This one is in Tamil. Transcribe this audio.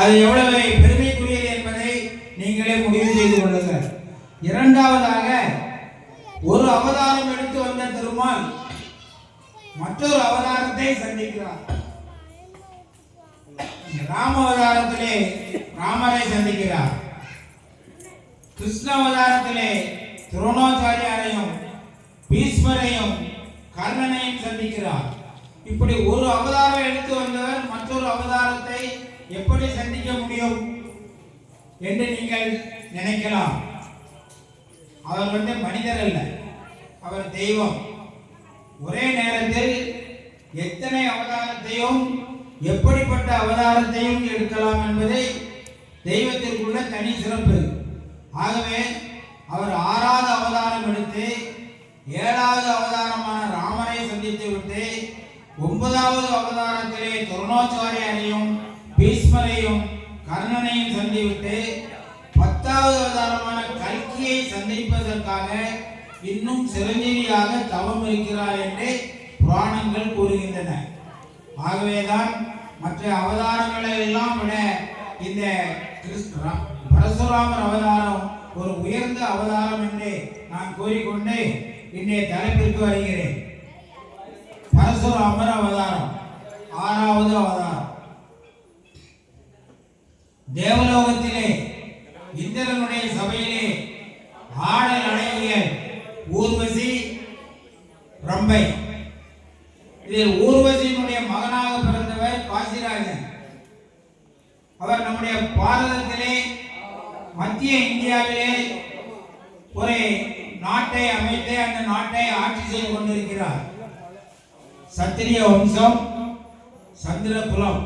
அது எவ்வளவு பெருமைக்குரியது என்பதை நீங்களே முடிவு செய்து கொள்ளுங்கள். இரண்டாவதாக, ஒரு அவதாரம் எடுத்து வந்த திருமால் மற்றொரு அவதாரத்தை சந்திக்கிறார். ராம அவதாரத்திலே ராமரை சந்திக்கிறார். கிருஷ்ண அவதாரத்திலே துரோணாச்சாரியாரையும் பீஷ்மரையும் கர்ணனையும் சந்திக்கிறார். இப்படி ஒரு அவதாரம் எடுத்து வந்தவர் மற்றொரு அவதாரத்தை எப்படி சந்திக்க முடியும் என்று நீங்கள் நினைக்கலாம். அவர் மனிதர் அல்ல, அவர் தெய்வம். ஒரே நேரத்தில் எத்தனை அவதாரத்தையும் எப்படிப்பட்ட அவதாரத்தையும் எடுக்கலாம் என்பதை தெய்வத்திற்குள்ள தனி சிறப்பு. ஆகவே அவர் 6வது அவதாரம் எடுத்து 7வது அவதாரமான ராமரை சந்தித்து விட்டு 9வது அவதாரத்திலே துரோணாச்சாரியாரையும் பீஷ்மரையும் கர்ணனையும் சந்திவிட்டு 10வது அவதாரமான கல்கியை சந்திப்பதற்காக இன்னும் சிரஞ்சீவியாக தவம் இருக்கிறார் என்று புராணங்கள் கூறுகின்றன. ஆகவேதான் மற்ற அவதாரங்களை எல்லாம் விட இந்த பரசுராமர் அவதாரம் ஒரு உயர்ந்த அவதாரம் என்று நான் கூறிக்கொண்டு இன்றைய தலைப்பிற்கு வருகிறேன். பரசுராமர் அவதாரம் 6வது அவதாரம். தேவலோகத்திலே இந்திரனுடைய சபையிலே ஆடல் அடங்கிய ஊர்வசி ரம்பை. இதில் ஊர்வசியினுடைய மகனாக பிறந்தவர் காசிராஜன். அவர் நம்முடைய பாரதத்திலே மத்திய இந்தியாவிலே ஒரு நாட்டை அமைத்து அந்த நாட்டை ஆட்சி செய்து கொண்டிருக்கிறார். சத்திரிய வம்சம், சந்திர குலம்.